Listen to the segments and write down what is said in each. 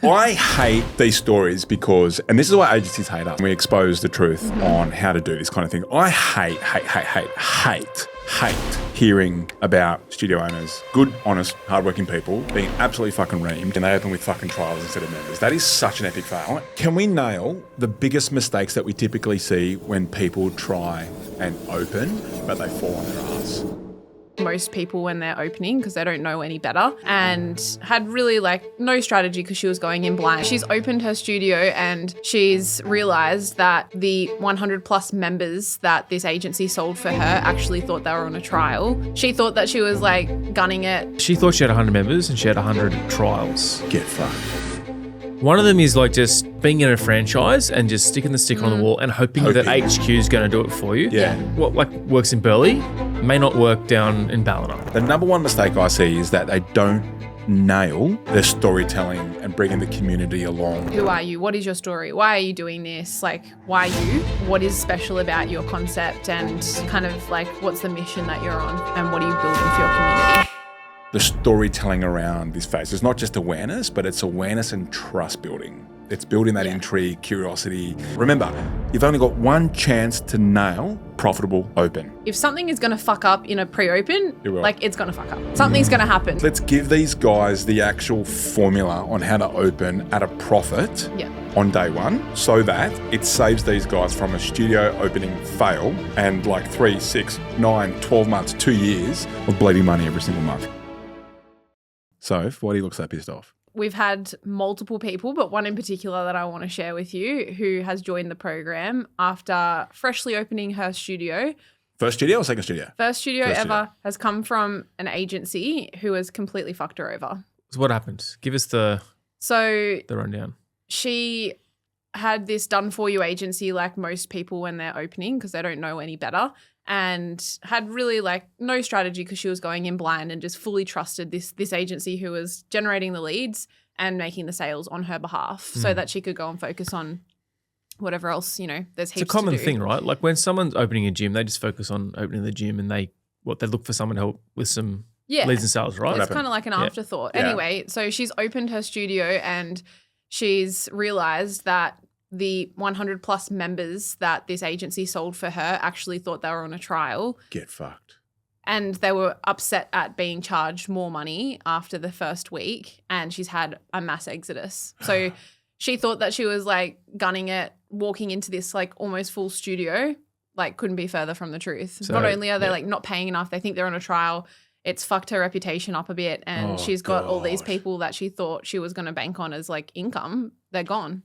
I hate these stories because, and this is why agencies hate us, we expose the truth on how to do this kind of thing. I hate hearing about studio owners, good, honest, hardworking people being absolutely fucking reamed and they open with fucking trials instead of members. That is such an epic fail. Can we nail the biggest mistakes that we typically see when people try and open, but they fall on their ass? Most people when they're opening because they don't know any better and had really no strategy because she was going in blind. She's opened her studio and she's realized that the 100 plus members that this agency sold for her actually thought they were on a trial. She thought that she was gunning it. She thought she had 100 members and she had 100 trials. Get fucked. One of them is just being in a franchise and just sticking the sticker on the wall and hoping that HQ is going to do it for you. Yeah. What works in Burleigh may not work down in Ballina. The number one mistake I see is that they don't nail their storytelling and bringing the community along. Who are you? What is your story? Why are you doing this? Why you? What is special about your concept and kind of what's the mission that you're on and what are you building for your community? The storytelling around this phase is not just awareness, but it's awareness and trust building. It's building that intrigue, curiosity. Remember, you've only got one chance to nail profitable open. If something is going to fuck up in a pre-open, It will. it's going to fuck up. Something's going to happen. Let's give these guys the actual formula on how to open at a profit on day one so that it saves these guys from a studio opening fail and 3, 6, 9, 12 months, 2 years of bleeding money every single month. So, why do you look so pissed off? We've had multiple people, but one in particular that I want to share with you who has joined the program after freshly opening her studio. First studio or second studio? First studio ever has come from an agency who has completely fucked her over. So what happened? Give us the rundown. She had this done-for-you agency like most people when they're opening because they don't know any better, and had really no strategy because she was going in blind and just fully trusted this agency who was generating the leads and making the sales on her behalf so that she could go and focus on whatever else, there's heaps to do. It's a common thing, right? When someone's opening a gym, they just focus on opening the gym and they look for someone to help with some leads and sales, right? It's kind of like an afterthought. Yeah. Anyway, so she's opened her studio and she's realized that the 100 plus members that this agency sold for her actually thought they were on a trial. Get fucked. And they were upset at being charged more money after the first week, and she's had a mass exodus. So she thought that she was gunning it, walking into this almost full studio, couldn't be further from the truth. So, not only are they not paying enough, they think they're on a trial. It's fucked her reputation up a bit, and she's got all these people that she thought she was going to bank on as income. They're gone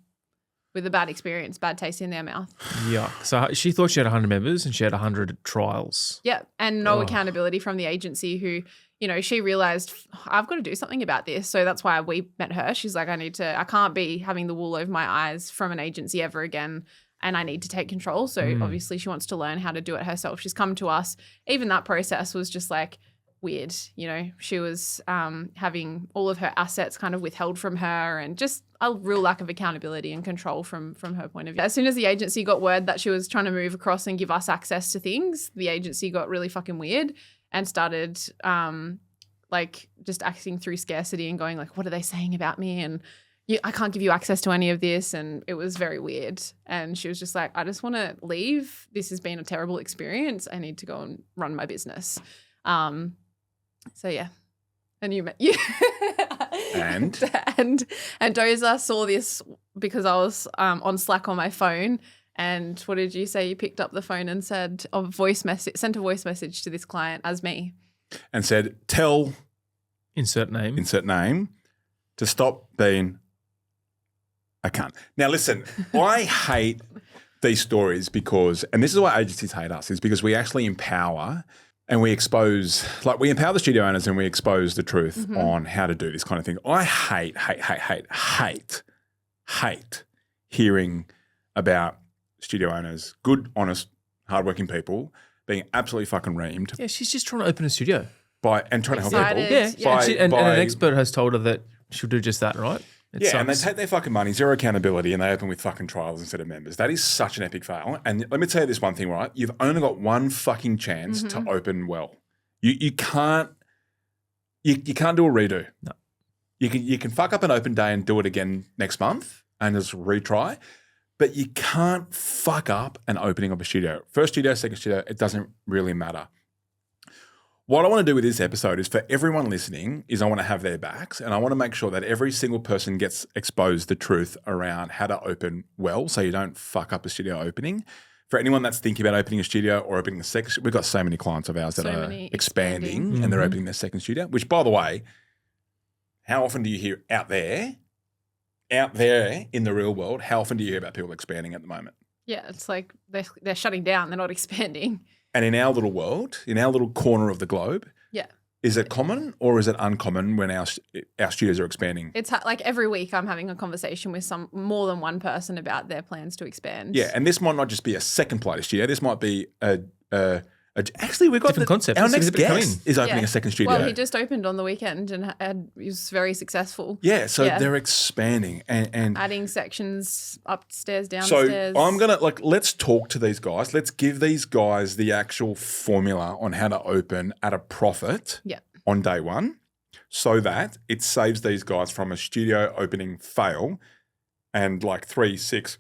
with a bad experience, bad taste in their mouth. Yeah. So she thought she had 100 members and she had 100 trials. Yeah, and no accountability from the agency who, she realized I've got to do something about this. So that's why we met her. She's like, I can't be having the wool over my eyes from an agency ever again, and I need to take control. So obviously she wants to learn how to do it herself. She's come to us. Even that process was just weird. She was having all of her assets kind of withheld from her and just a real lack of accountability and control from her point of view. As soon as the agency got word that she was trying to move across and give us access to things, the agency got really fucking weird and started just acting through scarcity and going what are they saying about me? And I can't give you access to any of this. And it was very weird. And she was just I just want to leave. This has been a terrible experience. I need to go and run my business. So yeah, and you met And Doza saw this because I was on Slack on my phone. And what did you say? You picked up the phone and sent a voice message to this client as me, and said, "Tell insert name to stop being a cunt." Now listen, I hate these stories because, and this is why agencies hate us, is because we actually empower. And we expose, we empower the studio owners and we expose the truth on how to do this kind of thing. I hate hearing about studio owners, good, honest, hardworking people being absolutely fucking reamed. Yeah, she's just trying to open a studio. And trying to help people. Yeah. And an expert has told her that she'll do just that, right? And they take their fucking money, zero accountability, and they open with fucking trials instead of members. That is such an epic fail. And let me tell you this one thing, right? You've only got one fucking chance to open well. You can't do a redo. No. You can fuck up an open day and do it again next month and just retry, but you can't fuck up an opening of a studio. First studio, second studio, it doesn't really matter. What I want to do with this episode is for everyone listening is I want to have their backs and I want to make sure that every single person gets exposed the truth around how to open well so you don't fuck up a studio opening. For anyone that's thinking about opening a studio or opening a second, we've got so many clients of ours that are expanding and they're opening their second studio, which by the way, how often do you hear out there in the real world, how often do you hear about people expanding at the moment? Yeah, it's like they're shutting down, they're not expanding. And in our little world, in our little corner of the globe, is it common or is it uncommon when our studios are expanding? It's like every week I'm having a conversation with more than one person about their plans to expand. Yeah, and this might not just be a second Pilates studio. This might be actually we've got different concept. Our next guest is opening a second studio. Well, he just opened on the weekend and he was very successful. Yeah, so they're expanding and adding sections upstairs, downstairs. So I'm gonna let's talk to these guys. Let's give these guys the actual formula on how to open at a profit on day one, so that it saves these guys from a studio opening fail and 3, 6,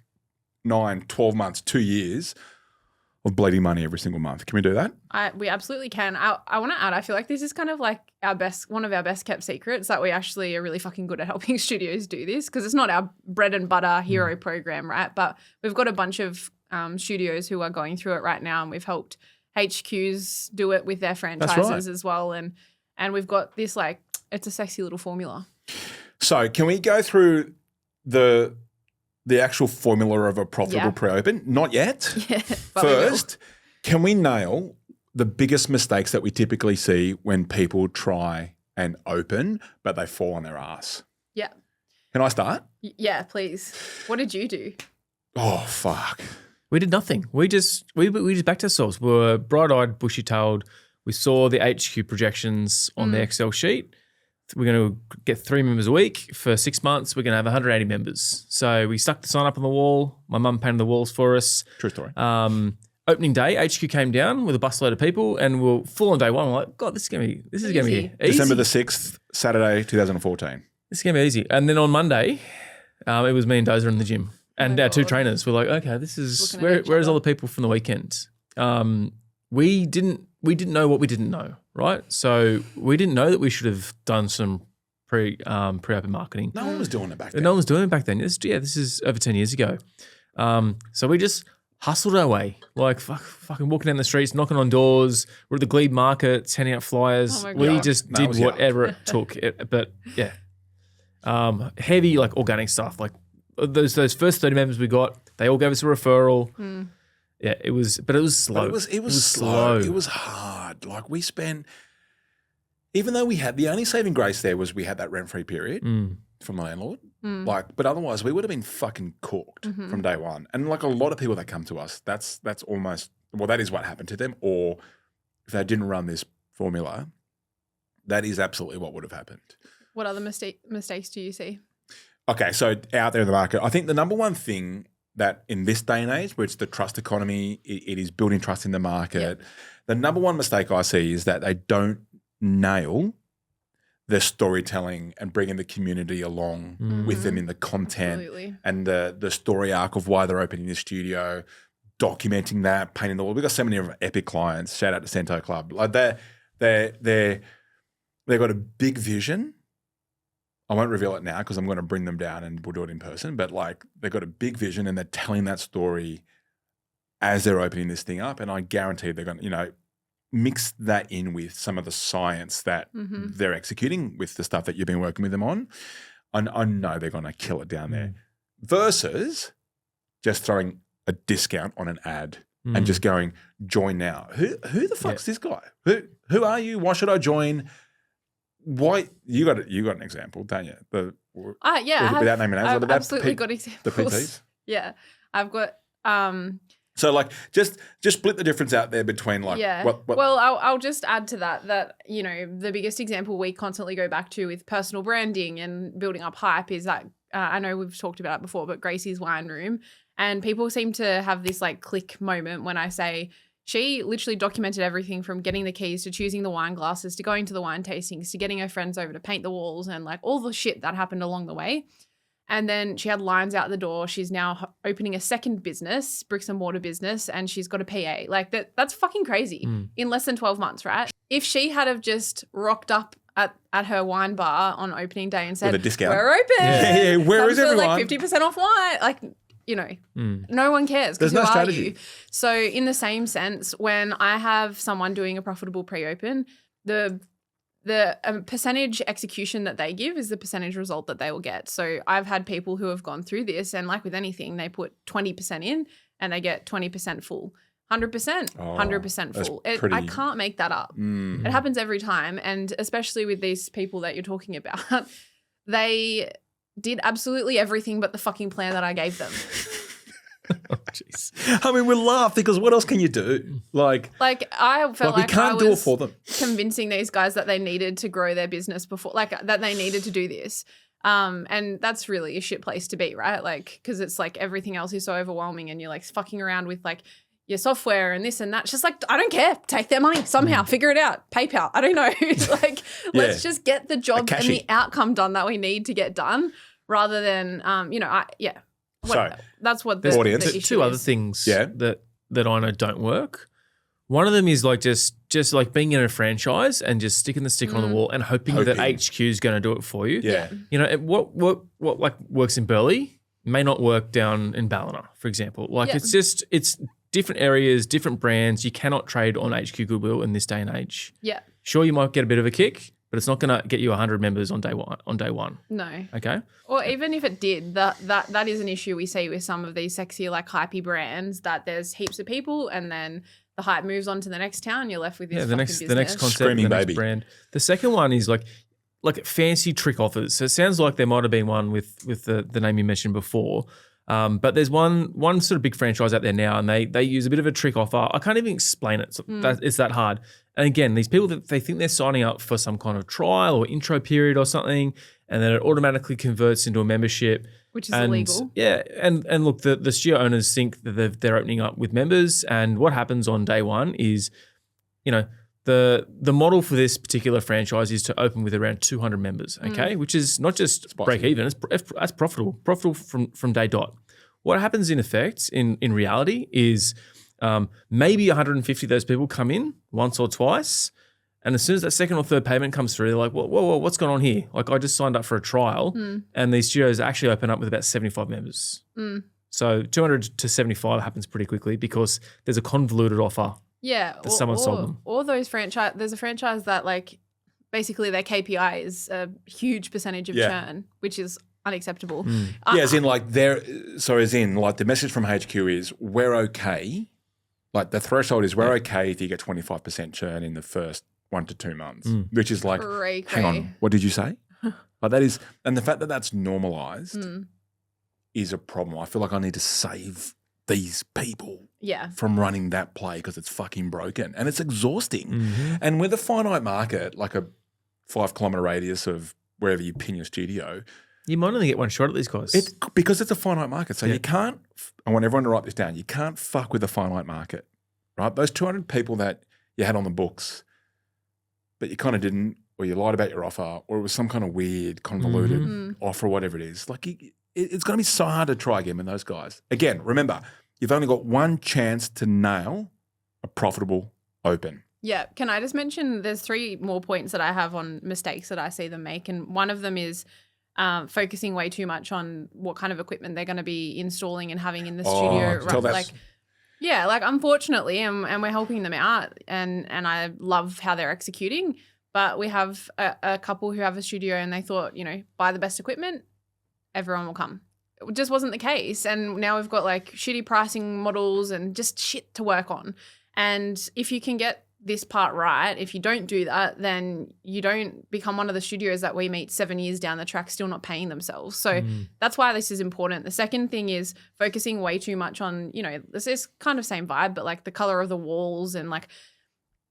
9, 12 months, 2 years of bleeding money every single month. Can we do that? We absolutely can. I want to add, I feel like this is kind of like one of our best kept secrets, that we actually are really fucking good at helping studios do this, because it's not our bread and butter hero program, right? But we've got a bunch of studios who are going through it right now, and we've helped HQs do it with their franchises as well. And we've got this it's a sexy little formula. So can we go through the actual formula of a profitable pre-open? Not yet. Yeah, first, can we nail the biggest mistakes that we typically see when people try and open, but they fall on their ass? Yeah. Can I start? Yeah, please. What did you do? Oh, fuck. We did nothing. We just backed ourselves. We were bright-eyed, bushy-tailed. We saw the HQ projections on the Excel sheet. We're going to get 3 members a week. For 6 months, we're going to have 180 members. So we stuck the sign up on the wall. My mum painted the walls for us. True story. Opening day, HQ came down with a busload of people, and we're full on day one. We're like, God, this is going to be easy. December the 6th, Saturday, 2014. This is going to be easy. And then on Monday, it was me and Dozer in the gym, and our 2 trainers. We're like, okay, this is where's all the people from the weekend? We didn't know what we didn't know, right? So we didn't know that we should have done some pre-open marketing. No one was doing it back then. No one was doing it back then. This is over 10 years ago. So we just hustled our way, fucking walking down the streets, knocking on doors. We're at the Glebe markets, handing out flyers. We just did whatever it took. Heavy organic stuff. Those first 30 members we got, they all gave us a referral. Yeah, it was slow. It was slow. It was hard. We spent, even though we had, the only saving grace there was we had that rent-free period from the landlord. But otherwise we would have been fucking cooked from day one. And a lot of people that come to us, that's almost, that is what happened to them. Or if they didn't run this formula, that is absolutely what would have happened. What other mistakes do you see? Okay, so out there in the market, I think the number one thing that in this day and age, where it's the trust economy, it is building trust in the market. Yep. The number one mistake I see is that they don't nail the storytelling and bringing the community along with them in the content and the story arc of why they're opening the studio, documenting that, painting the wall. We've got so many of our epic clients. Shout out to Cento Club. They've got a big vision. I won't reveal it now because I'm going to bring them down and we'll do it in person. But they've got a big vision and they're telling that story as they're opening this thing up. And I guarantee they're going to, mix that in with some of the science that they're executing with the stuff that you've been working with them on. I know they're going to kill it down there. Versus just throwing a discount on an ad and just going, join now. Who the fuck's this guy? Who are you? Why should I join? Why you got an example, don't you? Without naming names, I've absolutely got examples. The PTs. Yeah, I've got. So just split the difference out there between what. Well, I'll just add to that the biggest example we constantly go back to with personal branding and building up hype is that I know we've talked about it before, but Gracie's Wine Room, and people seem to have this click moment when I say, she literally documented everything from getting the keys to choosing the wine glasses to going to the wine tastings to getting her friends over to paint the walls and like all the shit that happened along the way. And then she had lines out the door. She's now opening a second business, bricks and mortar business, and she's got a PA. Like that's fucking crazy in less than 12 months, right? If she had have just rocked up at her wine bar on opening day and said, with a discount, we're open. Yeah. Where is everyone? Like 50% off wine. Like, you know, no one cares. There's no strategy. You? So in the same sense, when I have someone doing a profitable pre-open, the percentage execution that they give is the percentage result that they will get. So I've had people who have gone through this and like with anything, they put 20% in and they get 20% full. 100%, 100% full. I can't make that up. It happens every time. And especially with these people that you're talking about, they did absolutely everything but the fucking plan that I gave them. Oh, jeez. I mean, we laugh because what else can you do? Like I felt we can't do it for them. Convincing these guys that they needed to grow their business before, like that they needed to do this. And that's really a shit place to be, right? Like, because it's like everything else is so overwhelming and you're like fucking around with like your software and this and that. It's just like, I don't care. Take their money somehow. Figure it out. PayPal. I don't know. Let's just get the job and the outcome done that we need to get done rather than, that's what the audience. the issue Two other is. things that I know don't work. One of them is like just like being in a franchise and just sticking the sticker on the wall and hoping that HQ is going to do it for you. Yeah. You know, what like works in Burleigh may not work down in Ballina, for example. Like it's different areas, different brands. You cannot trade on HQ goodwill in this day and age. Yeah. Sure, you might get a bit of a kick, but it's not going to get you 100 members on day one. No. Okay. Or even if it did, that is an issue we see with some of these sexy, like hypey brands that there's heaps of people and then the hype moves on to the next town. You're left with this the next concept, Screaming the next baby brand. The second one is like fancy trick offers. So it sounds like there might have been one with the name you mentioned before. But there's one sort of big franchise out there now, and they use a bit of a trick offer. I can't even explain it. So it's that hard. And again, these people that they think they're signing up for some kind of trial or intro period or something, and then it automatically converts into a membership, which is illegal. Yeah, and look, the studio owners think that they're opening up with members, and what happens on day one is, you know, the model for this particular franchise is to open with around 200 members, okay, which is not just break even, that's profitable from day dot. What happens in effect, in reality, is maybe 150 of those people come in once or twice, and as soon as that second or third payment comes through, they're like, whoa, what's going on here? Like, I just signed up for a trial, and these studios actually open up with about 75 members. So 200 to 75 happens pretty quickly because there's a convoluted offer. Yeah, that someone sold them. Or those franchise. There's a franchise that like basically their KPI is a huge percentage of churn, which is unacceptable. As in like the message from HQ is we're okay. Like the threshold is we're okay if you get 25% churn in the first 1 to 2 months, which is like, hang on, what did you say? Like that is, and the fact that that's normalized is a problem. I feel like I need to save these people from running that play because it's fucking broken and it's exhausting. And with a finite market, like a 5 kilometre radius of wherever you pin your studio, you might only get one shot at these guys. Because it's a finite market. So you can't, I want everyone to write this down, you can't fuck with a finite market, right? Those 200 people that you had on the books, but you kind of didn't, or you lied about your offer, or it was some kind of weird, convoluted offer, whatever it is. Like it's going to be so hard to try again with those guys. Again, remember, you've only got one chance to nail a profitable open. Yeah. Can I just mention there's 3 more points that I have on mistakes that I see them make. And one of them is focusing way too much on what kind of equipment they're going to be installing and having in the studio. Like unfortunately, and we're helping them out and I love how they're executing, but we have a couple who have a studio and they thought, you know, buy the best equipment, everyone will come. It just wasn't the case. And now we've got like shitty pricing models and just shit to work on. And if you can get this part right, if you don't do that, then you don't become one of the studios that we meet 7 years down the track still not paying themselves. So that's why this is important. The second thing is focusing way too much on, you know, this is kind of same vibe, but like the color of the walls and like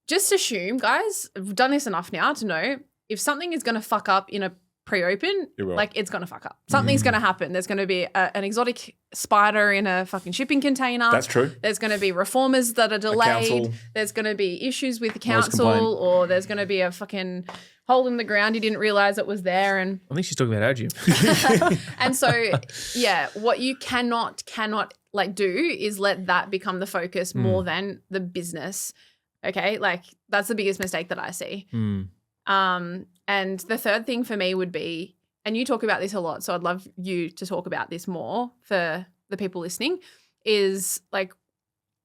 just assume, guys, I've done this enough now to know if something is going to fuck up in a pre-open, It will. like it's going to fuck up. Something's going to happen. There's going to be an exotic spider in a fucking shipping container. That's true. There's going to be reformers that are delayed. council. There's going to be issues with the Noise council, complaint. or there's going to be a fucking hole in the ground you didn't realize it was there. And I think she's talking about our gym. and so, yeah, what you cannot like do is let that become the focus more than the business. Okay, like that's the biggest mistake that I see. And the third thing for me would be, and you talk about this a lot, so I'd love you to talk about this more for the people listening, is like,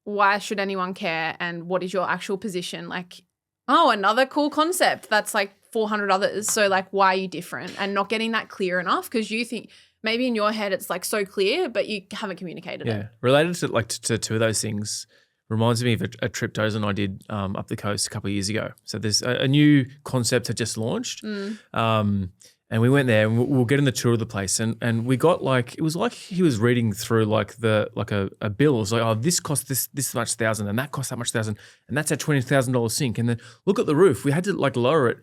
why should anyone care, and what is your actual position? Like, oh, another cool concept that's like 400 others. So like, why are you different? And not getting that clear enough, because you think maybe in your head it's like so clear, but you haven't communicated it. Related to like to two of those things, reminds me of a trip Dozer and I did up the coast a couple of years ago. So there's a new concept had just launched, and we went there and we'll get in the tour of the place, and we got like, it was like he was reading through like a bill. It was like, oh, this cost this much $1,000, and that cost that much $1,000, and that's a $20,000 sink. And then look at the roof. We had to like lower it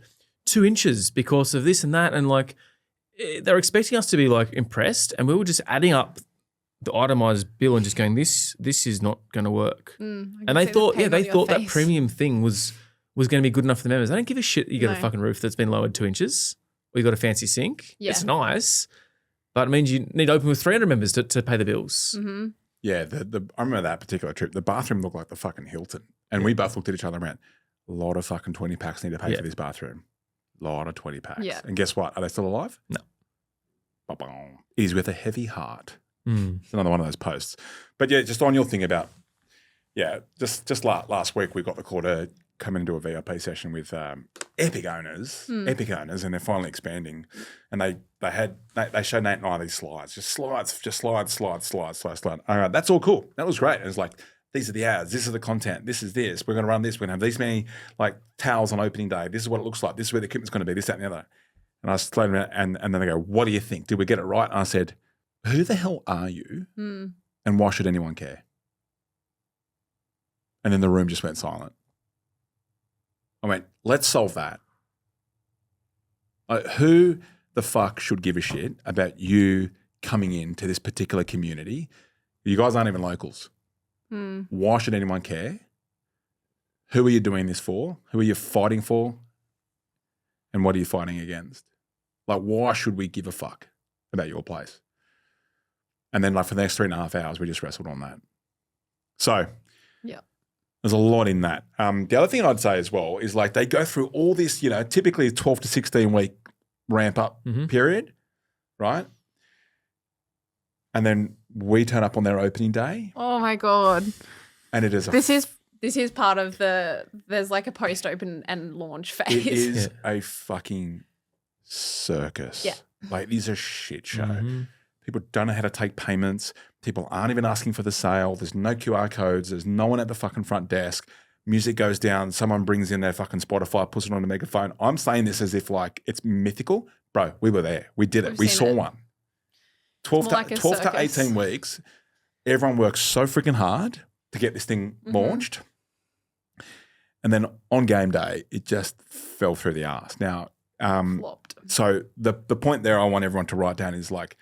2 inches because of this and that, and like they're expecting us to be like impressed, and we were just adding up the itemized bill and just going, this is not going to work. And they thought, that premium thing was going to be good enough for the members. They don't give a shit. You got a fucking roof that's been lowered 2 inches, or you got a fancy sink. Yeah. It's nice, but it means you need to open with 300 members to pay the bills. Mm-hmm. Yeah, I remember that particular trip. The bathroom looked like the fucking Hilton, and we both looked at each other and went, a lot of fucking 20 packs need to pay for this bathroom. A lot of 20 packs. Yeah. And guess what? Are they still alive? No. Ba-bong. It is with a heavy heart. Mm. It's another one of those posts. But yeah, just on your thing about, just last week we got the call to come and do a VIP session with epic owners, and they're finally expanding. And they showed Nate and I these slides, just slides. All right, that's all cool. That was great. And it's like, these are the ads, this is the content, this is this. We're going to run this. We're going to have these many like towels on opening day. This is what it looks like. This is where the equipment's going to be. This, that, and the other. And I was explaining it, and then they go, "What do you think? Did we get it right?" And I said, "Who the hell are you? And why should anyone care?" And then the room just went silent. I went, let's solve that. Who the fuck should give a shit about you coming into this particular community? You guys aren't even locals. Why should anyone care? Who are you doing this for? Who are you fighting for? And what are you fighting against? Like, why should we give a fuck about your place? And then like for the next 3.5 hours, we just wrestled on that. So there's a lot in that. The other thing I'd say as well is like they go through all this, typically 12 to 16 week ramp up period, right? And then we turn up on their opening day. Oh my God. And it is this is part of there's like a post-open and launch phase. It is a fucking circus. Yeah. Like, it is a shit show. People don't know how to take payments. People aren't even asking for the sale. There's no QR codes. There's no one at the fucking front desk. Music goes down. Someone brings in their fucking Spotify, puts it on a megaphone. I'm saying this as if like it's mythical. Bro, we were there. We did it. We saw one. 12 to 18 weeks. Everyone works so freaking hard to get this thing launched. And then on game day, it just fell through the arse. Now, flopped. So the point there I want everyone to write down is like,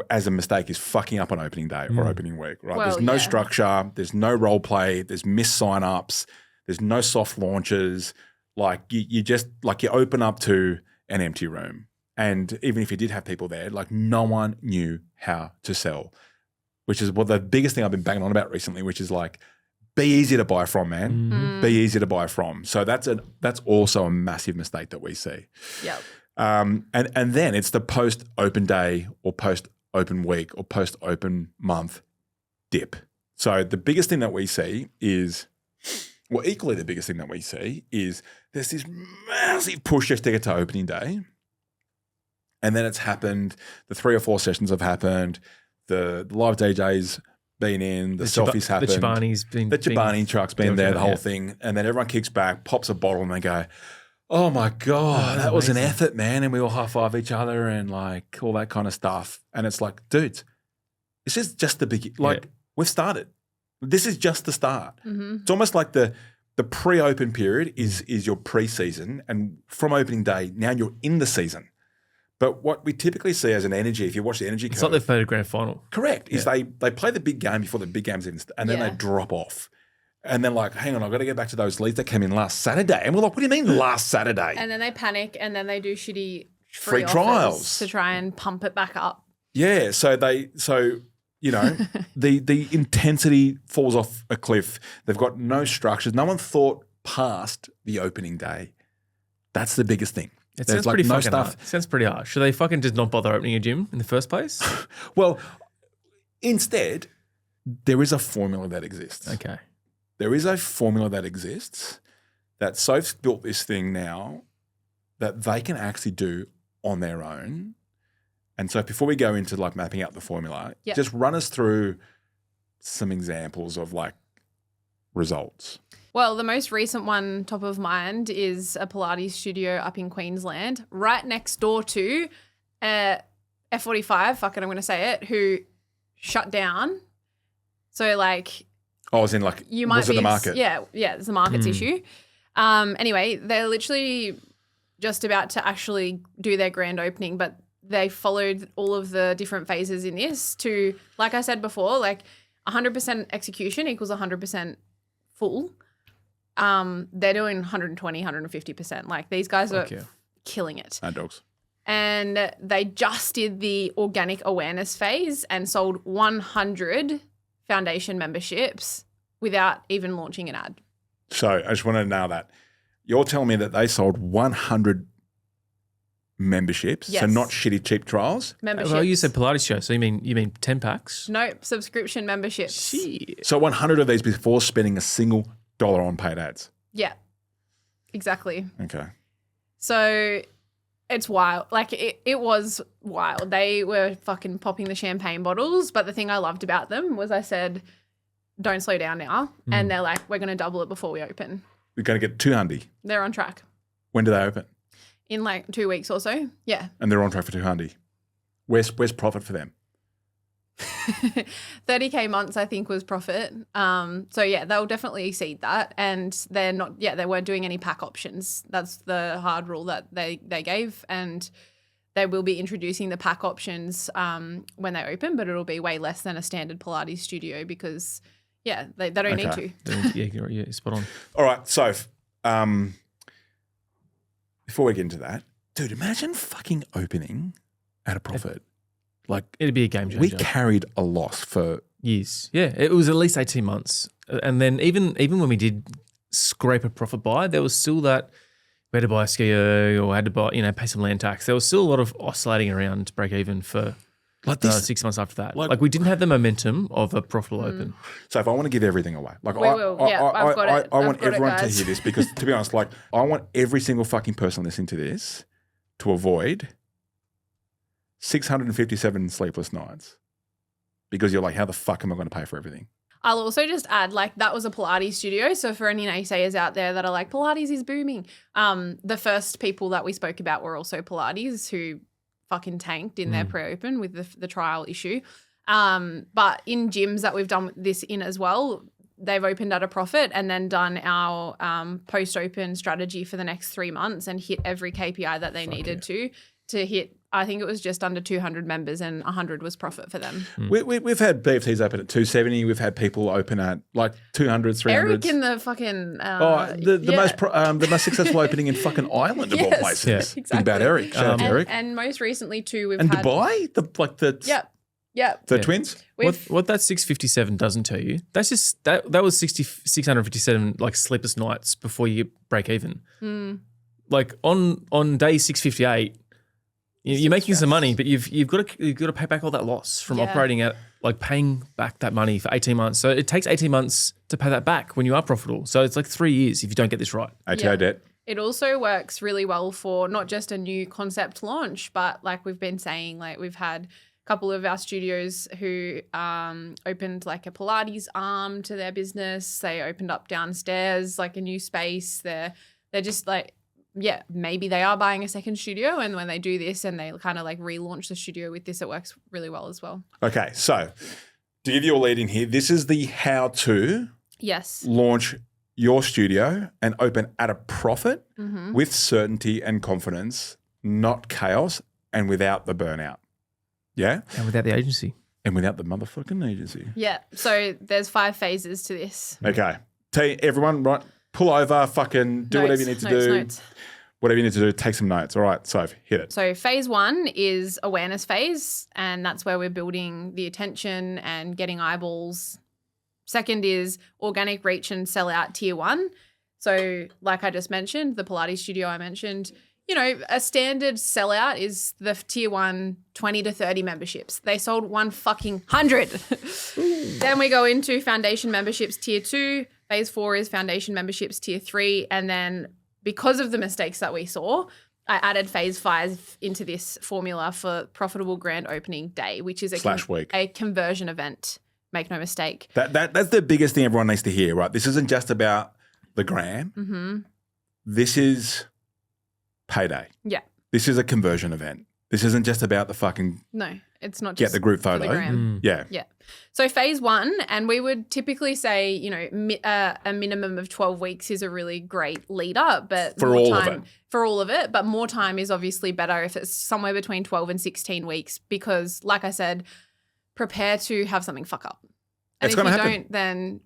as a mistake is fucking up on opening day or opening week, right? Well, there's no structure. There's no role play. There's missed sign-ups. There's no soft launches. Like you just like you open up to an empty room. And even if you did have people there, like no one knew how to sell, which is the biggest thing I've been banging on about recently, which is like, be easy to buy from, man. Be easy to buy from. So that's also a massive mistake that we see. Yep. And then it's the post-open day or post-open week or post-open month dip. So the biggest thing that we see is, well, equally the biggest thing that we see is there's this massive push just to get to opening day. And then it's happened, the 3 or 4 sessions have happened, the live DJs been in, the selfies happened. The Chobani truck's been there, the whole thing. And then everyone kicks back, pops a bottle and they go, oh my God, that was an effort, man. And we all high five each other and like all that kind of stuff. And it's like, dudes, this is just the beginning. Like we've started. This is just the start. It's almost like the pre-open period is your pre-season. And from opening day, now you're in the season. But what we typically see as an energy, if you watch the energy It's curve, like the third grand final. correct, is they play the big game before the big game's even, and then they drop off. And then like, hang on, I've got to get back to those leads that came in last Saturday. And we're like, what do you mean last Saturday? And then they panic and then they do shitty Free offers trials to try and pump it back up. Yeah, so you know, the intensity falls off a cliff. They've got no structures. No one thought past the opening day. That's the biggest thing. It There's sounds pretty no fucking hard. It sounds pretty hard. Should they fucking just not bother opening a gym in the first place? Well, instead, there is a formula that exists. Okay. There is a formula that exists that Soph's built this thing now that they can actually do on their own. And so before we go into like mapping out the formula, just run us through some examples of like results. Well, the most recent one top of mind is a Pilates studio up in Queensland, right next door to F45, fucking I'm going to say it, who shut down. So like... Oh, as in like, you might was it the market? Yeah, it's a markets issue. Anyway, they're literally just about to actually do their grand opening, but they followed all of the different phases in this to, like I said before, like 100% execution equals 100% full. They're doing 120, 150%. Like these guys are killing it. And dogs. And they just did the organic awareness phase and sold 100 foundation memberships without even launching an ad. So I just want to nail that. You're telling me that they sold 100 memberships, so not shitty cheap trials? Memberships. Well, you said Pilates show, so you mean 10 packs? No, subscription memberships. Shit. So 100 of these before spending a single dollar on paid ads? Yeah, exactly. Okay. So it's wild. Like it was wild. They were fucking popping the champagne bottles, but the thing I loved about them was I said, don't slow down now. And they're like, we're going to double it before we open. We're going to get 200. They're on track. When do they open? In like 2 weeks or so. Yeah. And they're on track for 200. Where's profit for them? 30K months, I think, was profit. So yeah, they'll definitely exceed that. And they're not, they weren't doing any pack options. That's the hard rule that they gave. And they will be introducing the pack options when they open, but it'll be way less than a standard Pilates studio because, they don't need to. Yeah, spot on. All right, so before we get into that, dude, imagine fucking opening at a profit. Like it'd be a game changer. We carried a loss for years. Yeah, it was at least 18 months. And then even when we did scrape a profit buy, there was still that we had to buy a skier or had to buy, pay some land tax. There was still a lot of oscillating around break even for like this, 6 months after that. Like we didn't have the momentum of a profitable open. So if I want to give everything away, like we will. I've got it. I want everyone to hear this because to be honest, like I want every single fucking person listening to this to avoid 657 sleepless nights because you're like, how the fuck am I going to pay for everything? I'll also just add, like, that was a Pilates studio. So for any naysayers out there that are like, Pilates is booming, the first people that we spoke about were also Pilates who fucking tanked in their pre-open with the trial issue. But in gyms that we've done this in as well, they've opened at a profit and then done our post-open strategy for the next 3 months and hit every KPI that they needed to hit. I think it was just under 200 members and 100 was profit for them. We've had BFTs open at 270. We've had people open at like 200, 300. Eric in the fucking... the most successful opening in fucking Ireland of all places. Yeah, exactly. Think about Eric. Shout out to Eric. And most recently too, we've had... had... Dubai? Yep. The twins? What that 657 doesn't tell you, that's just that was 657 like sleepless nights before you break even. Like on day 658, you're making some money, but you've got to pay back all that loss from operating at like paying back that money for 18 months. So it takes 18 months to pay that back when you are profitable. So it's like 3 years if you don't get this right. ATO debt. It also works really well for not just a new concept launch, but like we've been saying, like we've had a couple of our studios who opened like a Pilates arm to their business. They opened up downstairs like a new space. They're just like, maybe they are buying a second studio, and when they do this and they kind of like relaunch the studio with this, it works really well as well. Okay, so to give you a lead in here, this is the how to launch your studio and open at a profit with certainty and confidence, not chaos and without the burnout. Yeah? And without the agency. And without the motherfucking agency. Yeah. So there's 5 phases to this. Okay. Tell you, everyone, right, pull over, fucking do whatever you need to do. Notes. Whatever you need to do, take some notes. All right, so hit it. So phase 1 is awareness phase, and that's where we're building the attention and getting eyeballs. Second is organic reach and sell out tier 1. So like I just mentioned, the Pilates studio I mentioned, you know, a standard sellout is the tier 1 20 to 30 memberships. They sold 100. Then we go into foundation memberships tier 2. Phase 4 is foundation memberships tier 3. And then because of the mistakes that we saw, I added phase 5 into this formula for profitable grand opening day, which is a conversion event. Make no mistake. That's the biggest thing everyone needs to hear, right? This isn't just about the gram. Mm-hmm. This is payday. Yeah. This is a conversion event. This isn't just about the fucking it's not get just the group for photo. the gram. Yeah. Yeah. So phase 1, and we would typically say, you know, a minimum of 12 weeks is a really great lead up, but For all of it. But more time is obviously better if it's somewhere between 12 and 16 weeks because, like I said, prepare to have something fuck up. And It's if you gonna happen. don't, then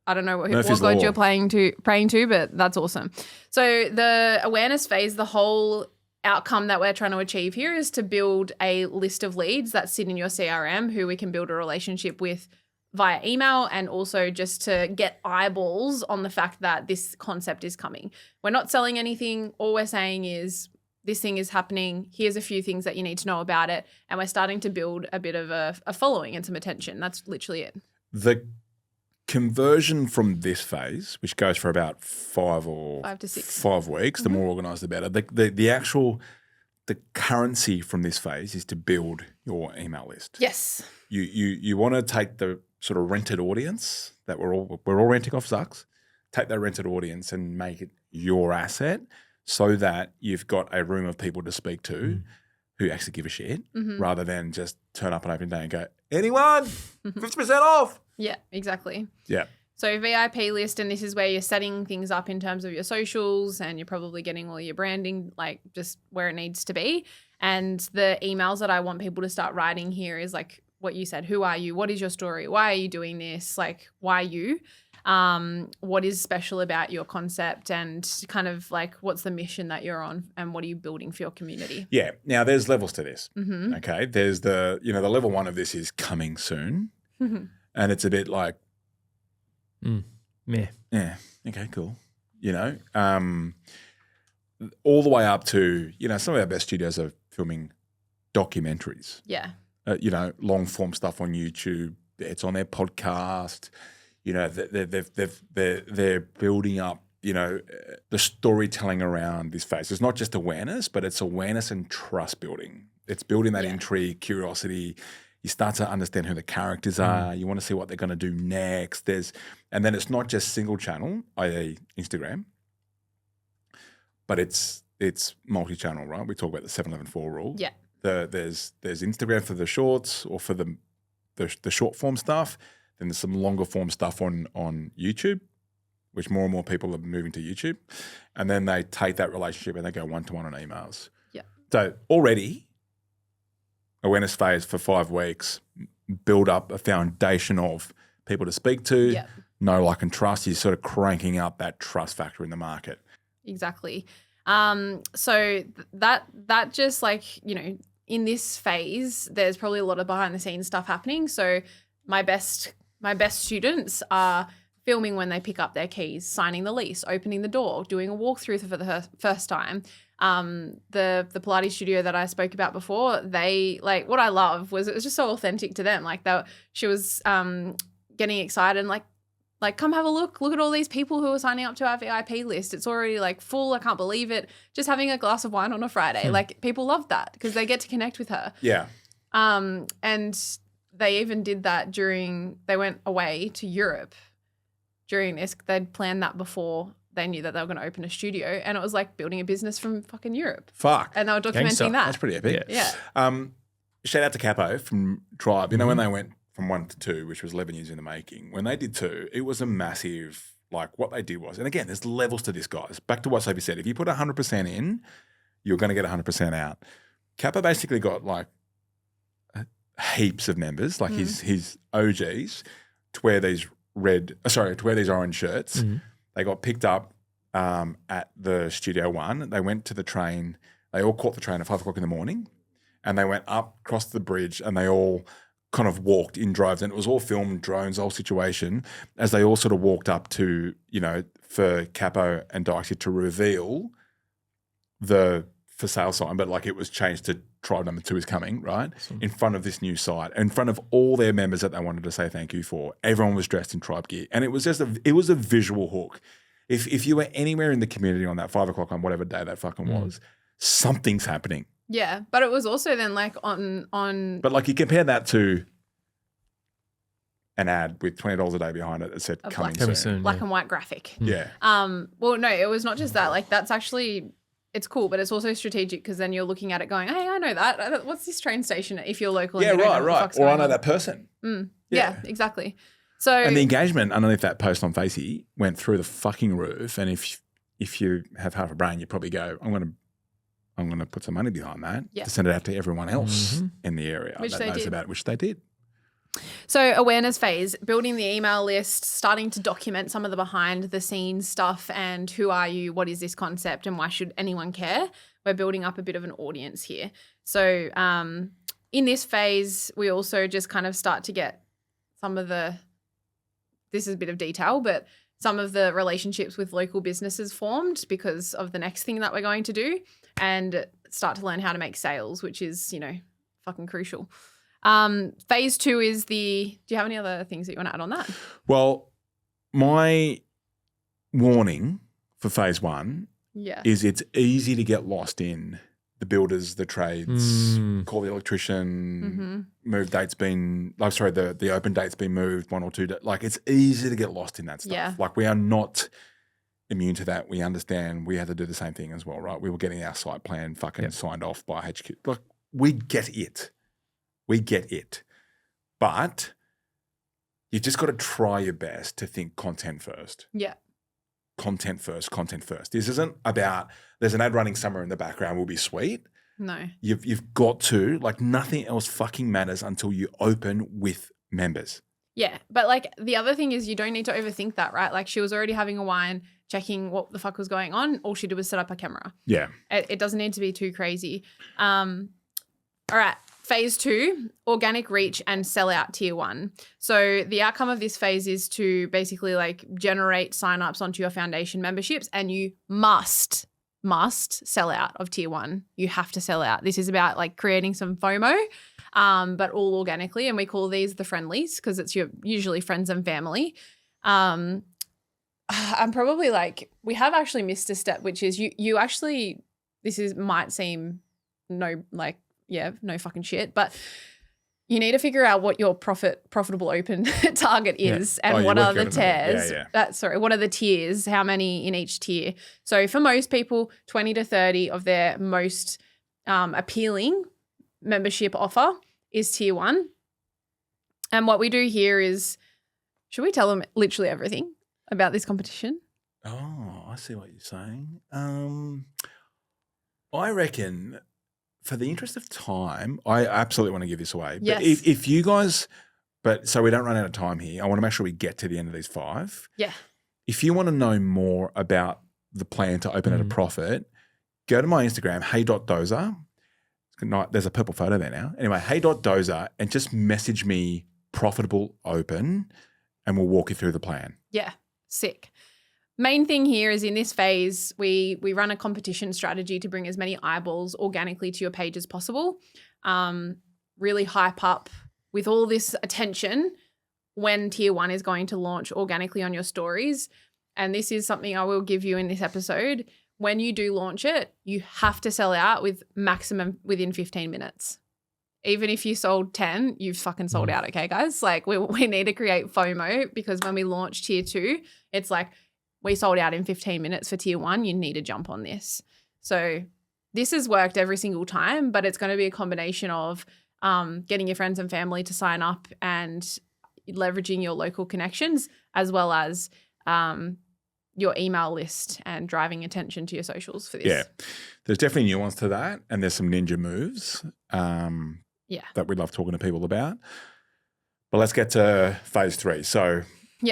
I don't know what Murphy's God Law. you're praying to, but that's awesome. So the awareness phase, the whole outcome that we're trying to achieve here is to build a list of leads that sit in your CRM who we can build a relationship with via email, and also just to get eyeballs on the fact that this concept is coming. We're not selling anything. All we're saying is this thing is happening. Here's a few things that you need to know about it. And we're starting to build a bit of a following and some attention. That's literally it. The conversion from this phase, which goes for about 5 to 6 weeks, the more organised the better. The currency from this phase is to build your email list. Yes. You want to take the sort of rented audience that we're all renting off Zucks, take that rented audience and make it your asset so that you've got a room of people to speak to who actually give a shit rather than just turn up on open day and go, anyone, 50% off. Yeah, exactly. Yeah. So VIP list, and this is where you're setting things up in terms of your socials, and you're probably getting all your branding like just where it needs to be. And the emails that I want people to start writing here is like what you said. Who are you? What is your story? Why are you doing this? Like, why you? What is special about your concept, and kind of like what's the mission that you're on, and what are you building for your community? Yeah. Now there's levels to this. Mm-hmm. Okay. There's the level 1 of this is coming soon. And it's a bit like, Yeah. Okay, cool. All the way up to, some of our best studios are filming documentaries. Yeah. Long form stuff on YouTube. It's on their podcast. They're building up, the storytelling around this phase. It's not just awareness, but it's awareness and trust building. It's building that intrigue, curiosity. You start to understand who the characters are. You want to see what they're going to do next. And then it's not just single channel, i.e. Instagram, but it's multi-channel, right? We talk about the 7-11-4 rule. Yeah. There's Instagram for the shorts or for the short form stuff. Then there's some longer form stuff on YouTube, which more and more people are moving to YouTube. And then they take that relationship and they go one-to-one on emails. Yeah. So already, awareness phase for 5 weeks, build up a foundation of people to speak to, know, like, and trust. You're sort of cranking up that trust factor in the market. Exactly. So that just like, in this phase, there's probably a lot of behind the scenes stuff happening. So my best students are filming when they pick up their keys, signing the lease, opening the door, doing a walkthrough for the first time. The Pilates studio that I spoke about before, they like, what I love was it was just so authentic to them. Like she was getting excited and like come have a look at all these people who are signing up to our VIP list. It's already like full. I can't believe it. Just having a glass of wine on a Friday. Like people love that because they get to connect with her. Yeah. And they even did that they went away to Europe during this. They'd planned that before they knew that they were going to open a studio, and it was like building a business from fucking Europe. Fuck. And they were documenting that. That's pretty epic. Yeah. Shout out to Capo from Tribe. When they went from 1 to 2, which was 11 years in the making, when they did 2, it was a massive, like what they did was, and again, there's levels to this, guys. Back to what Sophie said, if you put 100% in, you're going to get 100% out. Kappa basically got like heaps of members, like his OGs, to wear these orange shirts. They got picked up at the Studio One. They went to the train. They all caught the train at 5 o'clock in the morning, and they went up, crossed the bridge, and they all kind of walked in droves. And it was all filmed, drones, the whole situation, as they all sort of walked up to, for Capo and Dicey to reveal the for sale sign, but like it was changed to tribe number 2 is coming, right? Awesome. In front of this new site, in front of all their members that they wanted to say thank you for. Everyone was dressed in tribe gear. And it was just it was a visual hook. If you were anywhere in the community on that 5 o'clock on whatever day that fucking was, something's happening. Yeah. But it was also then like on But like you compare that to an ad with $20 a day behind it that said coming soon. Black and white graphic. Yeah. Well, no, it was not just that. Like that's actually, it's cool, but it's also strategic because then you're looking at it going, hey, I know that. What's this train station if you're local? And Yeah, you don't know what the right. fuck's Or I going know on? that person. Yeah, exactly. So And the engagement underneath that post on Facey went through the fucking roof. And if you have half a brain, you probably go, I'm gonna put some money behind that to send it out to everyone else in the area Which that they knows did. about it, which they did. So awareness phase, building the email list, starting to document some of the behind the scenes stuff and who are you, what is this concept and why should anyone care? We're building up a bit of an audience here. So in this phase, we also just kind of start to get some of this is a bit of detail, but some of the relationships with local businesses formed because of the next thing that we're going to do and start to learn how to make sales, which is, fucking crucial. Phase 2 is do you have any other things that you want to add on that? Well, my warning for phase 1 is it's easy to get lost in the builders, the trades, call the electrician, move date's been, the open date's been moved 1 or 2 days. Like it's easy to get lost in that stuff. Yeah. Like we are not immune to that. We understand we had to do the same thing as well, right? We were getting our site plan fucking signed off by HQ. Like we get it. We get it. But you just got to try your best to think content first. Yeah. Content first. This isn't about there's an ad running somewhere in the background will be sweet. No. You've got to, like nothing else fucking matters until you open with members. Yeah. But like the other thing is you don't need to overthink that, right? Like she was already having a wine, checking what the fuck was going on. All she did was set up a camera. Yeah. It doesn't need to be too crazy. All right. Phase 2, organic reach and sell out tier 1. So the outcome of this phase is to basically like generate signups onto your foundation memberships and you must sell out of tier 1. You have to sell out. This is about like creating some FOMO, but all organically. And we call these the friendlies because it's your usually friends and family. I'm probably like, we have actually missed a step, which is you actually, might seem no fucking shit, but you need to figure out what your profitable open target is and what are the tiers. What are the tiers? How many in each tier? So for most people, 20 to 30 of their most appealing membership offer is tier 1. And what we do here is, should we tell them literally everything about this competition? Oh, I see what you're saying. I reckon for the interest of time, I absolutely want to give this away. Yes. But if you guys, so we don't run out of time here, I want to make sure we get to the end of these 5. Yeah. If you want to know more about the plan to open at a profit, go to my Instagram, hey.dozer. There's a purple photo there now. Anyway, hey.dozer and just message me profitable open and we'll walk you through the plan. Yeah, sick. Main thing here is in this phase, we run a competition strategy to bring as many eyeballs organically to your page as possible. Really hype up with all this attention when tier 1 is going to launch organically on your stories. And this is something I will give you in this episode. When you do launch it, you have to sell out with maximum within 15 minutes. Even if you sold 10, you've fucking sold out, okay, guys? Like we need to create FOMO because when we launch tier 2, it's like, we sold out in 15 minutes for tier 1. You need to jump on this. So this has worked every single time, but it's going to be a combination of getting your friends and family to sign up and leveraging your local connections as well as your email list and driving attention to your socials for this. Yeah. There's definitely nuance to that, and there's some ninja moves that we love talking to people about. But let's get to phase 3. So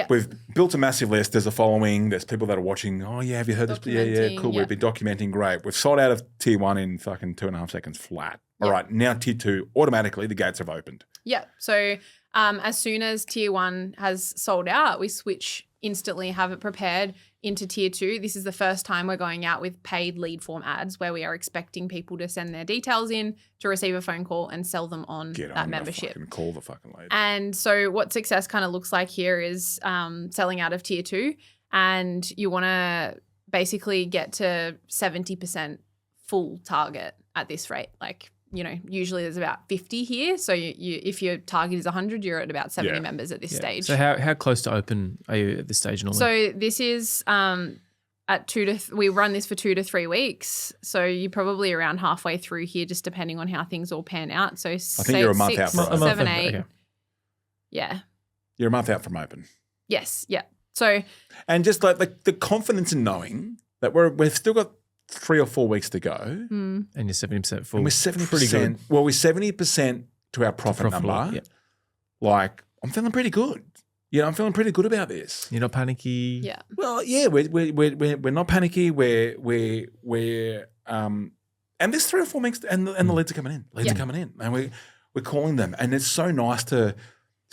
we've built a massive list. There's a following. There's people that are watching. Oh, yeah, have you heard this? Yeah, cool. We've been documenting. Great. We've sold out of tier 1 in fucking 2.5 seconds flat. All right, now tier 2, automatically the gates have opened. Yeah. So as soon as tier 1 has sold out, we switch instantly, have it prepared into tier 2. This is the first time we're going out with paid lead form ads where we are expecting people to send their details in to receive a phone call and sell them on that membership. Call the fucking lady. And so what success kind of looks like here is selling out of tier 2, and you want to basically get to 70% full target at this rate. Like, you know, usually there's about 50 here. So you if your target is 100, you're at about 70 members at this stage. So how close to open are you at this stage normally? So this is at we run this for 2 to 3 weeks. So you're probably around halfway through here, just depending on how things all pan out. So I think you're a month out from 7, 8. Okay. Yeah. You're a month out from open. Yes. Yeah. So. And just like the confidence in knowing that we've still got 3 or 4 weeks to go. Mm. And you're 70% full. And we're 70%. Pretty good. Well, we're 70% to our profit number. Yeah. Like, I'm feeling pretty good. You know, I'm feeling pretty good about this. You're not panicky. Yeah. Well, yeah, we're not panicky. We're and there's 3 or 4 weeks, and the leads are coming in. Leads are coming in, and we're calling them, and it's so nice to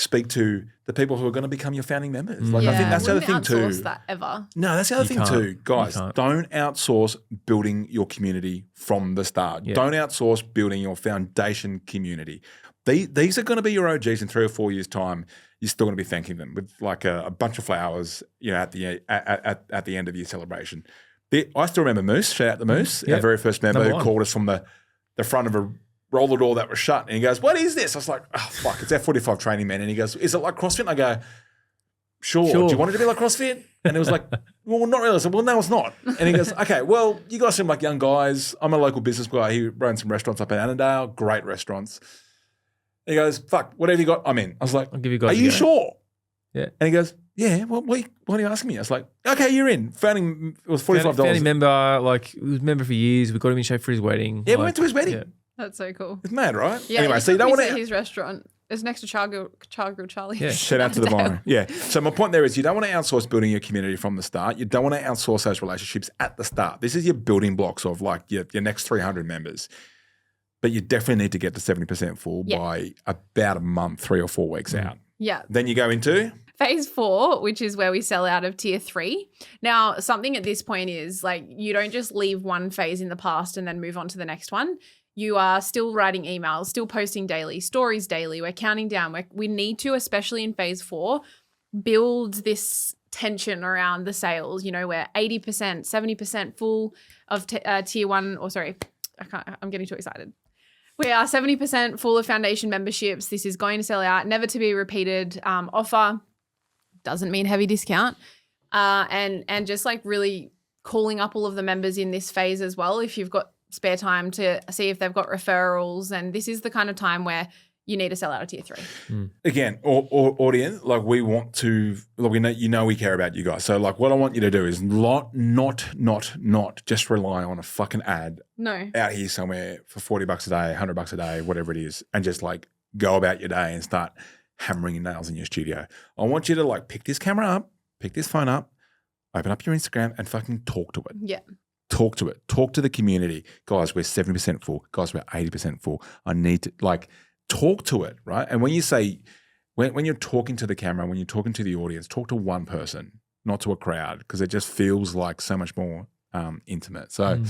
speak to the people who are going to become your founding members. Like, I think that's the other thing too. Outsource that ever. No, that's the other thing too, guys. Don't outsource building your community from the start. Yeah. Don't outsource building your foundation community. These are going to be your OGs in 3 or 4 years' time. You're still going to be thanking them with like a bunch of flowers, you know, at the end of your celebration. I still remember Moose. Shout out to Moose, our very first member who called us from the front of a roller door that was shut, and he goes, "What is this?" I was like, "Oh fuck, it's F45 training, man." And he goes, "Is it like CrossFit?" And I go, Sure. Do you want it to be like CrossFit? And it was like, well, not really. I said, well, no, it's not. And he goes, okay, well, you guys seem like young guys. I'm a local business guy. He runs some restaurants up in Annandale, great restaurants. And he goes, fuck, whatever you got, I'm in. I was like, I'll give you guys are you sure? Yeah. And he goes, yeah, well, why are you asking me? I was like, okay, you're in. Founding, it was $45. Founding member, like, he was a member for years. We got him in shape for his wedding. Yeah, we went to his wedding. Yeah. That's so cool. It's mad, right? Yeah, anyway, so you don't want to... his restaurant. It's next to Chargrill Charlie. Yeah. Shout out to the vine. Yeah. So my point there is you don't want to outsource building your community from the start. You don't want to outsource those relationships at the start. This is your building blocks of like your next 300 members. But you definitely need to get to 70% full by about a month, 3 or 4 weeks out. Yeah. Then you go into... Phase 4, which is where we sell out of tier 3. Now, something at this point is like you don't just leave one phase in the past and then move on to the next one. You are still writing emails, still posting daily, stories daily. We're counting down. We need to, especially in phase 4, build this tension around the sales. You know, we're 80%, 70% full of tier 1, or sorry, I'm getting too excited. We are 70% full of foundation memberships. This is going to sell out, never to be repeated offer. Doesn't mean heavy discount. And just like really calling up all of the members in this phase as well. If you've got spare time to see if they've got referrals, and this is the kind of time where you need to sell out of tier 3. Again, audience, like we want to, like we know, we care about you guys. So like what I want you to do is not just rely on a fucking ad out here somewhere for $40 a day, $100 a day, whatever it is, and just like go about your day and start hammering your nails in your studio. I want you to like pick this camera up, pick this phone up, open up your Instagram and fucking talk to it. Yeah. Talk to it. Talk to the community. Guys, we're 70% full. Guys, we're 80% full. I need to like talk to it, right? And when you say, when you're talking to the camera, when you're talking to the audience, talk to one person, not to a crowd, because it just feels like so much more intimate. So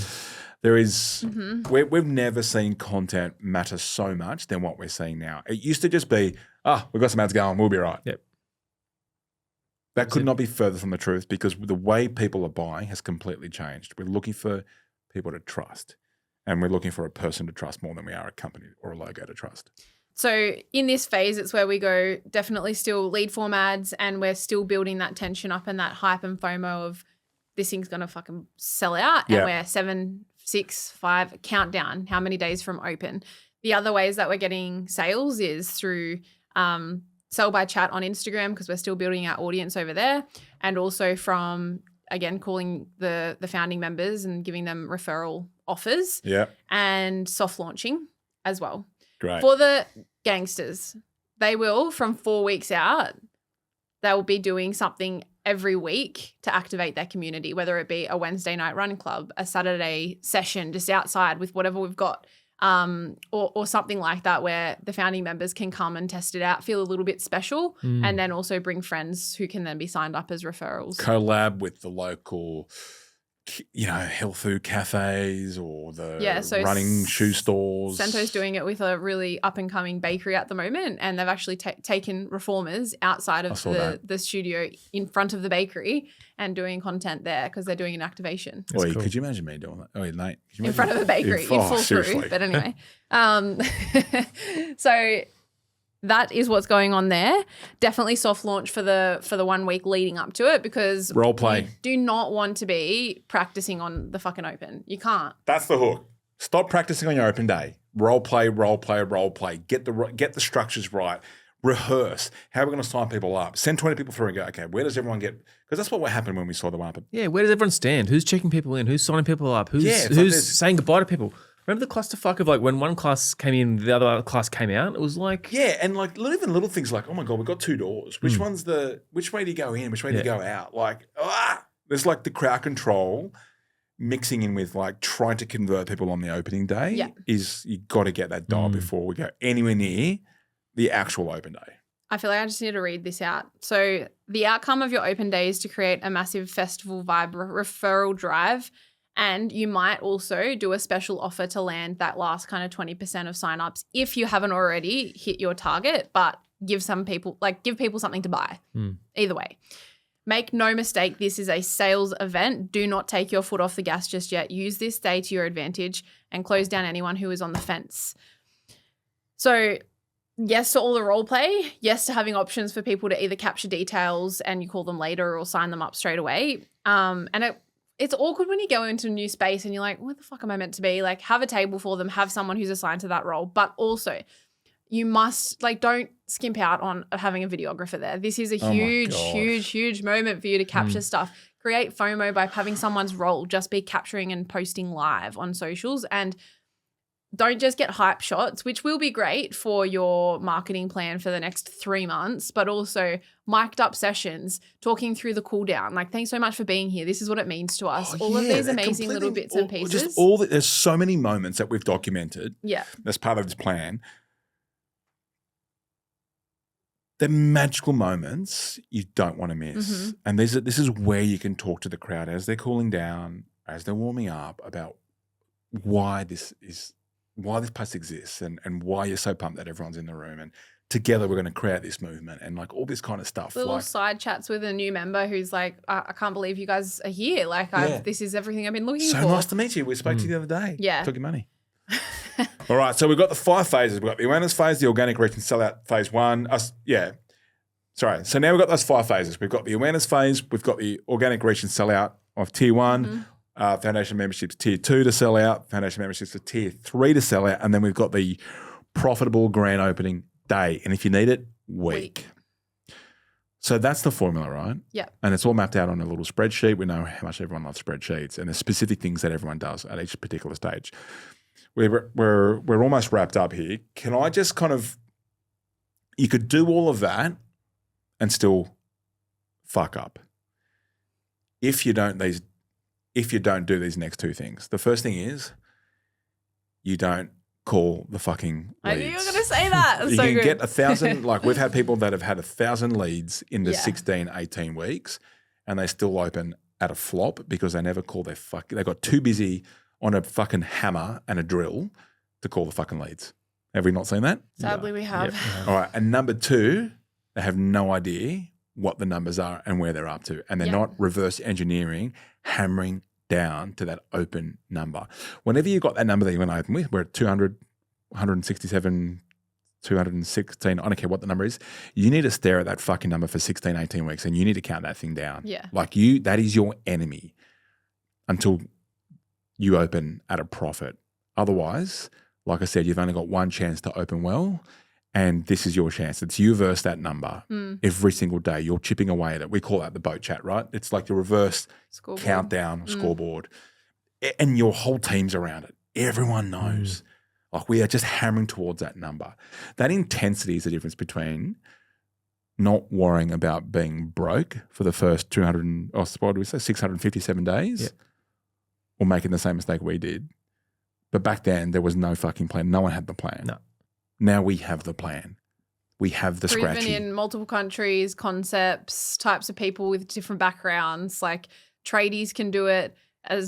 there is, we've never seen content matter so much than what we're seeing now. It used to just be, we've got some ads going, we'll be right. Yep. That could not be further from the truth because the way people are buying has completely changed. We're looking for people to trust, and we're looking for a person to trust more than we are a company or a logo to trust. So in this phase, it's where we go definitely still lead form ads, and we're still building that tension up and that hype and FOMO of this thing's going to fucking sell out. And we're 7, 6, 5, countdown, how many days from open. The other ways that we're getting sales is through sell by chat on Instagram because we're still building our audience over there, and also from again, calling the founding members and giving them referral offers. Yeah. And soft launching as well. Great. For the gangsters, they will, from 4 weeks out, they will be doing something every week to activate their community, whether it be a Wednesday night run club, a Saturday session just outside with whatever we've got, or something like that where the founding members can come and test it out, feel a little bit special, and then also bring friends who can then be signed up as referrals. Collab with the local, health food cafes or the running shoe stores. Cento's doing it with a really up-and-coming bakery at the moment, and they've actually taken reformers outside of the studio in front of the bakery and doing content there because they're doing an activation. Cool. Could you imagine me doing that? Oh, Nate. In front of a bakery in full crew. But anyway. So that is what's going on there. Definitely soft launch for the 1 week leading up to it because role play. You do not want to be practicing on the fucking open. You can't. That's the hook. Stop practicing on your open day. Role play, role play, role play. Get the structures right. Rehearse. How are we going to sign people up? Send 20 people through and go, okay, where does everyone get? Because that's what happened when we saw the one up. Yeah, where does everyone stand? Who's checking people in? Who's signing people up? Who's saying goodbye to people? Remember the clusterfuck of like when one class came in, the other class came out? It was like... Yeah, and like even little things like, oh my God, we've got 2 doors. Which way do you go in? Which way do you go out? Like, there's like the crowd control mixing in with like trying to convert people on the opening day is you got to get that dial before we go anywhere near the actual open day. I feel like I just need to read this out. So the outcome of your open day is to create a massive festival vibe referral drive. And you might also do a special offer to land that last kind of 20% of signups if you haven't already hit your target, but give people something to buy. Either way. Make no mistake, this is a sales event. Do not take your foot off the gas just yet. Use this day to your advantage and close down anyone who is on the fence. So yes to all the role play. Yes to having options for people to either capture details and you call them later or sign them up straight away. It's awkward when you go into a new space and you're like, where the fuck am I meant to be? Like, have a table for them, have someone who's assigned to that role. But also, you must, don't skimp out on having a videographer there. This is a huge moment for you to capture stuff. Create FOMO by having someone's role just be capturing and posting live on socials. And don't just get hype shots, which will be great for your marketing plan for the next 3 months, but also mic'd up sessions, talking through the cool down. Like, thanks so much for being here. This is what it means to us. All of these amazing little bits and pieces. There's so many moments that we've documented. Yeah. That's part of this plan. They're magical moments you don't want to miss. And this is where you can talk to the crowd as they're cooling down, as they're warming up about why this place exists and why you're so pumped that everyone's in the room. And together we're going to create this movement and like all this kind of stuff. Little side chats with a new member who's like, I can't believe you guys are here. Like, this is everything I've been looking for. So nice to meet you. We spoke to you the other day. Yeah. Took your money. All right. So we've got the 5 phases. We've got the awareness phase, the organic reach and sellout phase 1. So now we've got those 5 phases. We've got the awareness phase. We've got the organic reach and sellout of tier 1. Foundation memberships tier 2 to sell out, foundation memberships for tier 3 to sell out, and then we've got the profitable grand opening day. And if you need it, week. So that's the formula, right? Yeah. And it's all mapped out on a little spreadsheet. We know how much everyone loves spreadsheets, and there's specific things that everyone does at each particular stage. We're almost wrapped up here. Can I just you could do all of that and still fuck up if you don't do these next 2 things. The first thing is you don't call the fucking leads. I knew you were going to say that. You can get 1,000, like we've had people that have had 1,000 leads in the 16, 18 weeks and they still open at a flop because they never call they got too busy on a fucking hammer and a drill to call the fucking leads. Have we not seen that? Sadly, we have. Yep. All right. And number 2, they have no idea what the numbers are and where they're up to. And they're not reverse engineering, hammering down to that open number. Whenever you got that number that you want to open with, we're at 200, 167, 216, I don't care what the number is, you need to stare at that fucking number for 16, 18 weeks and you need to count that thing down. Yeah. Like that is your enemy until you open at a profit. Otherwise, like I said, you've only got one chance to open well And this is your chance. It's you versus that number every single day. You're chipping away at it. We call that the boat chat, right? It's like the reverse Scoreboard. countdown scoreboard. And your whole team's around it. Everyone knows. Like we are just hammering towards that number. That intensity is the difference between not worrying about being broke for the first 657 days or making the same mistake we did. But back then, there was no fucking plan. No one had the plan. No. Now we have the plan. We have the Proven scratchy. in multiple countries, concepts, types of people with different backgrounds. Like tradies can do it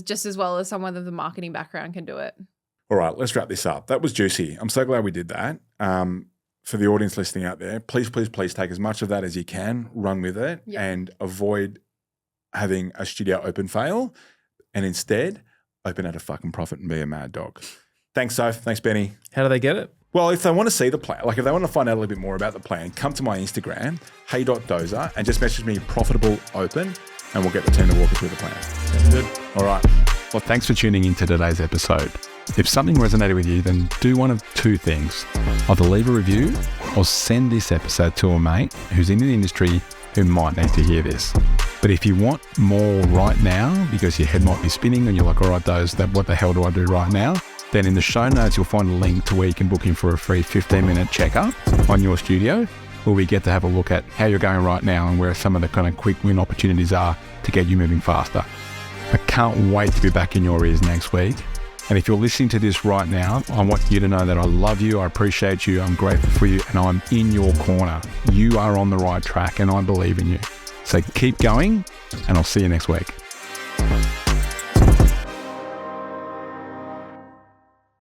just as well as someone with a marketing background can do it. All right, let's wrap this up. That was juicy. I'm so glad we did that. For the audience listening out there, please take as much of that as you can, run with it, and avoid having a studio open fail, and instead open at a fucking profit and be a mad dog. Thanks, Soph. Thanks, Benny. How do they get it? Well, if they want to see the plan, like if they want to find out a little bit more about the plan, come to my Instagram, hey.dozer, and just message me profitable open, and we'll get the team to walk you through the plan. Sounds good. All right. Well, thanks for tuning into today's episode. If something resonated with you, then do one of two things. Either leave a review or send this episode to a mate who's in the industry who might need to hear this. But if you want more right now, because your head might be spinning and you're like, all right, what the hell do I do right now? Then in the show notes, you'll find a link to where you can book in for a free 15-minute checkup on your studio, where we get to have a look at how you're going right now and where some of the kind of quick win opportunities are to get you moving faster. I can't wait to be back in your ears next week. And if you're listening to this right now, I want you to know that I love you, I appreciate you, I'm grateful for you, and I'm in your corner. You are on the right track and I believe in you. So keep going, and I'll see you next week.